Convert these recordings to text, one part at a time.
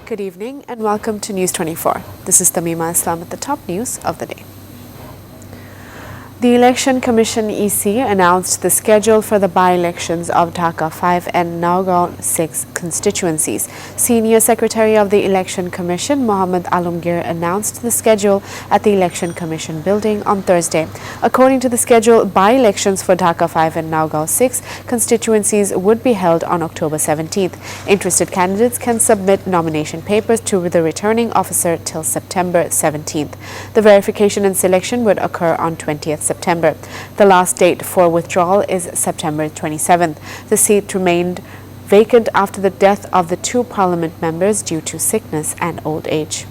Good evening and welcome to News 24. This is Tamima Islam with the top news of the day. The Election Commission EC announced the schedule for the by-elections of Dhaka 5 and Nagaon 6 constituencies. Senior Secretary of the Election Commission, Mohammad Alamgir, announced the schedule at the Election Commission building on Thursday. According to the schedule, by-elections for Dhaka 5 and Nagaon 6 constituencies would be held on October 17th. Interested candidates can submit nomination papers to the returning officer till September 17th. The verification and selection would occur on 20th September. The last date for withdrawal is September 27th. The seat remained vacant after the death of the two parliament members due to sickness and old age.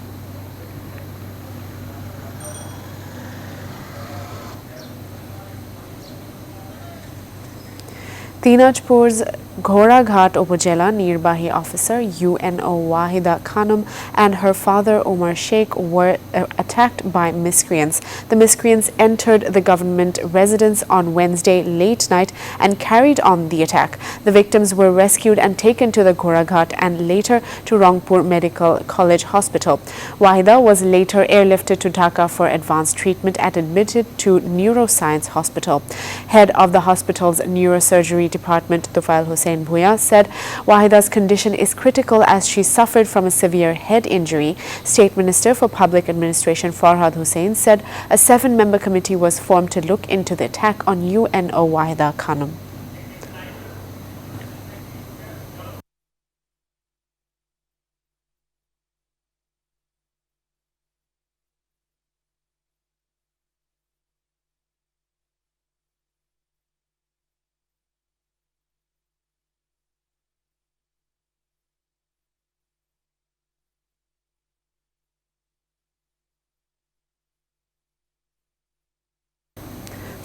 Dinajpur's Ghoraghat Upazila Nirbahi Officer UNO Wahida Khanum and her father Omar Sheikh were attacked by miscreants. The miscreants entered the government residence on Wednesday late night and carried on the attack. The victims were rescued and taken to the Ghoraghat and later to Rangpur Medical College Hospital. Wahida was later airlifted to Dhaka for advanced treatment and admitted to Neuroscience Hospital. Head of the hospital's neurosurgery department, Tufail Hussain Bhuya, said Wahida's condition is critical as she suffered from a severe head injury. State Minister for Public Administration Farhad Hussain said a 7-member committee was formed to look into the attack on UNO Wahida Khanum.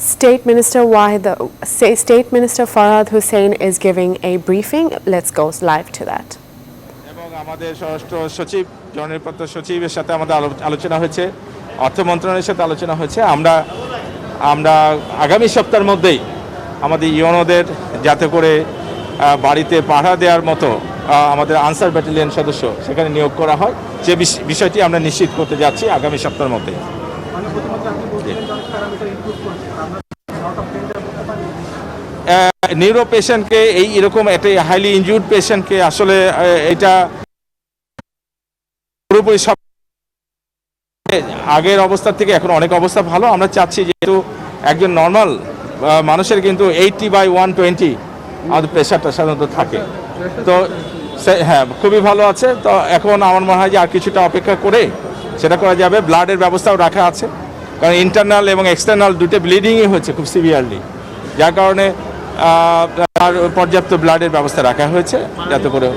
State Minister Farhad Hussain is giving a briefing. Let's go live to that. এবং আমাদের স্বরাষ্ট্র সচিব জননিরাপত্তা সচিবের সাথে আমাদের আলোচনা হয়েছে, অর্থ মন্ত্রণালয়ের সাথে আলোচনা হয়েছে। আমরা আগামী সপ্তাহের মধ্যেই আমাদের ইউনোদের যাতে করে বাড়িতে পাহারা দেওয়ার মতো আমাদের আনসার ব্যাটালিয়ন সদস্য সেখানে নিয়োগ করা হয়, যে বিষয়টি আমরা নিশ্চিত করতে যাচ্ছি আগামী সপ্তাহের মধ্যে। নিউরো পেশেন্টকে এইরকম একটা হাইলি ইনজুর্ড পেশেন্টকে আসলে এটা পুরোপুরি সব আগের অবস্থা থেকে এখন অনেক অবস্থা ভালো। আমরা চাচ্ছি যেহেতু একজন নর্মাল মানুষের কিন্তু 80/120 আমাদের প্রেশারটা সাধারণত থাকে, তো হ্যাঁ খুবই ভালো আছে। তো এখন আমার মনে হয় যে আর কিছুটা অপেক্ষা করে সেটা করা যাবে। ব্লাডের ব্যবস্থাও রাখা আছে, কারণ ইন্টারনাল এবং এক্সটার্নাল দুটো ব্লিডিংই হচ্ছে খুব সিভিয়ারলি, যার কারণে আর পর্যাপ্ত ব্লাডের ব্যবস্থা রাখা হয়েছে যাতে করে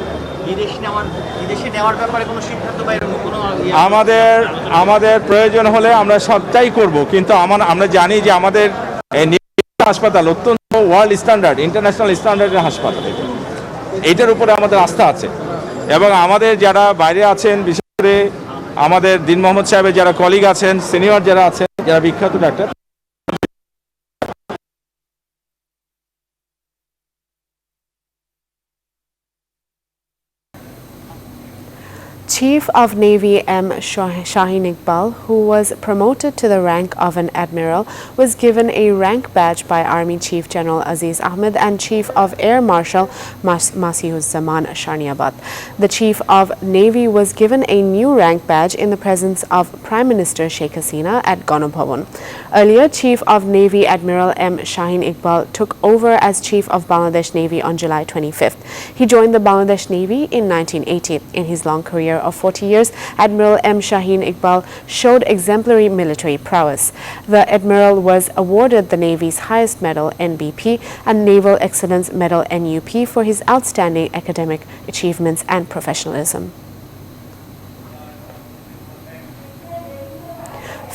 আমাদের প্রয়োজন হলে আমরা সবটাই করব। কিন্তু আমরা জানি যে আমাদের হাসপাতাল অত্যন্ত ওয়ার্ল্ড স্ট্যান্ডার্ড, ইন্টারন্যাশনাল স্ট্যান্ডার্ডের হাসপাতাল, এইটার উপরে আমাদের আস্থা আছে। এবং আমাদের যারা বাইরে আছেন, বিশেষ করে আমাদের দিন মোহাম্মদ সাহেবের যারা কলিগ আছেন, সিনিয়র যারা আছেন, যারা বিখ্যাত doctor, Chief of Navy M. Shaheen Iqbal, who was promoted to the rank of an admiral, was given a rank badge by Army Chief General Aziz Ahmed and Chief of Air Marshal Masihuzzaman Sharniabat. The Chief of Navy was given a new rank badge in the presence of Prime Minister Sheikh Hasina at Ganabhavan. Earlier, Chief of Navy Admiral M. Shaheen Iqbal took over as Chief of Bangladesh Navy on July 25th. He joined the Bangladesh Navy in 1980. In his long career of 40 years, Admiral M. Shaheen Iqbal showed exemplary military prowess. The Admiral was awarded the Navy's highest medal, NBP, and Naval Excellence Medal, NUP, for his outstanding academic achievements and professionalism.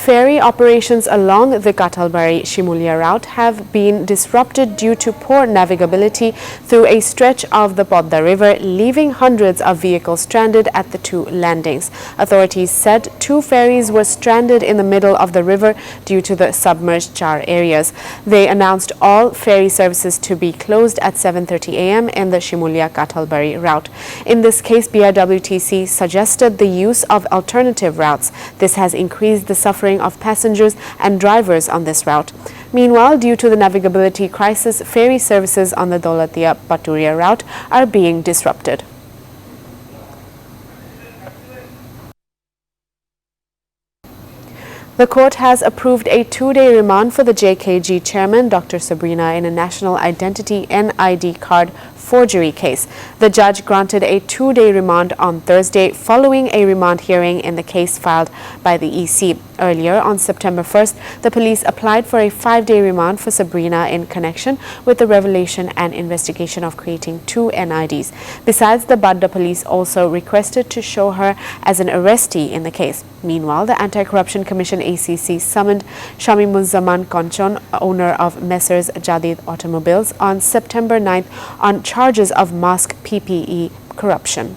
Ferry operations along the Katalbari-Shimulia route have been disrupted due to poor navigability through a stretch of the Podda River, leaving hundreds of vehicles stranded at the two landings. Authorities said 2 ferries were stranded in the middle of the river due to the submerged char areas. They announced all ferry services to be closed at 7:30 a.m. in the Shimulia-Katalbari route. In this case, BRWTC suggested the use of alternative routes. This has increased the suffering of passengers and drivers on this route. Meanwhile, due to the navigability crisis, ferry services on the Dolatia-Paturia route are being disrupted. The court has approved a 2-day remand for the JKG chairman, Dr. Sabrina, in a national identity NID card forgery case. The judge granted a 2-day remand on Thursday following a remand hearing in the case filed by the EC. Earlier, on September 1st, the police applied for a 5-day remand for Sabrina in connection with the revelation and investigation of creating 2 NIDs. Besides, the Badda police also requested to show her as an arrestee in the case. Meanwhile, the Anti-Corruption Commission ACC summoned Shamimuzzaman Konchon, owner of Messrs. Jadid Automobiles, on September 9th on charges of mask PPE corruption.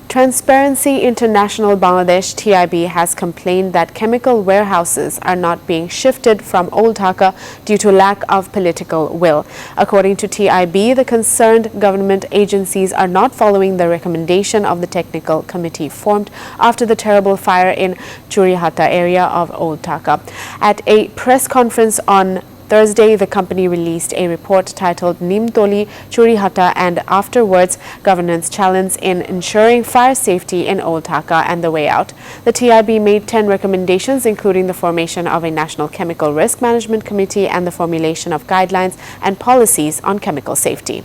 Transparency International Bangladesh (TIB) has complained that chemical warehouses are not being shifted from Old Dhaka due to lack of political will. According to TIB, the concerned government agencies are not following the recommendation of the technical committee formed after the terrible fire in Churihata area of Old Dhaka. At a press conference on Thursday, the company released a report titled Nimtoli Churihata and Afterwards Governance Challenge in Ensuring Fire Safety in Old Dhaka and the Way Out. The TIB made 10 recommendations, including the formation of a National Chemical Risk Management Committee and the formulation of guidelines and policies on chemical safety.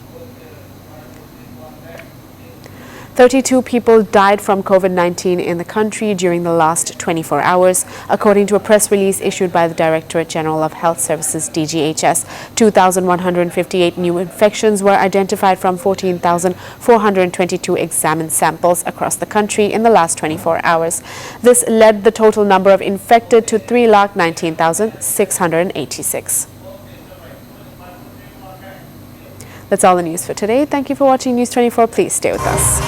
32 people died from COVID-19 in the country during the last 24 hours, according to a press release issued by the Directorate General of Health Services (DGHS). 2,158 new infections were identified from 14,422 examined samples across the country in the last 24 hours. This led the total number of infected to 3,19,686. That's all the news for today. Thank you for watching News 24. Please stay with us.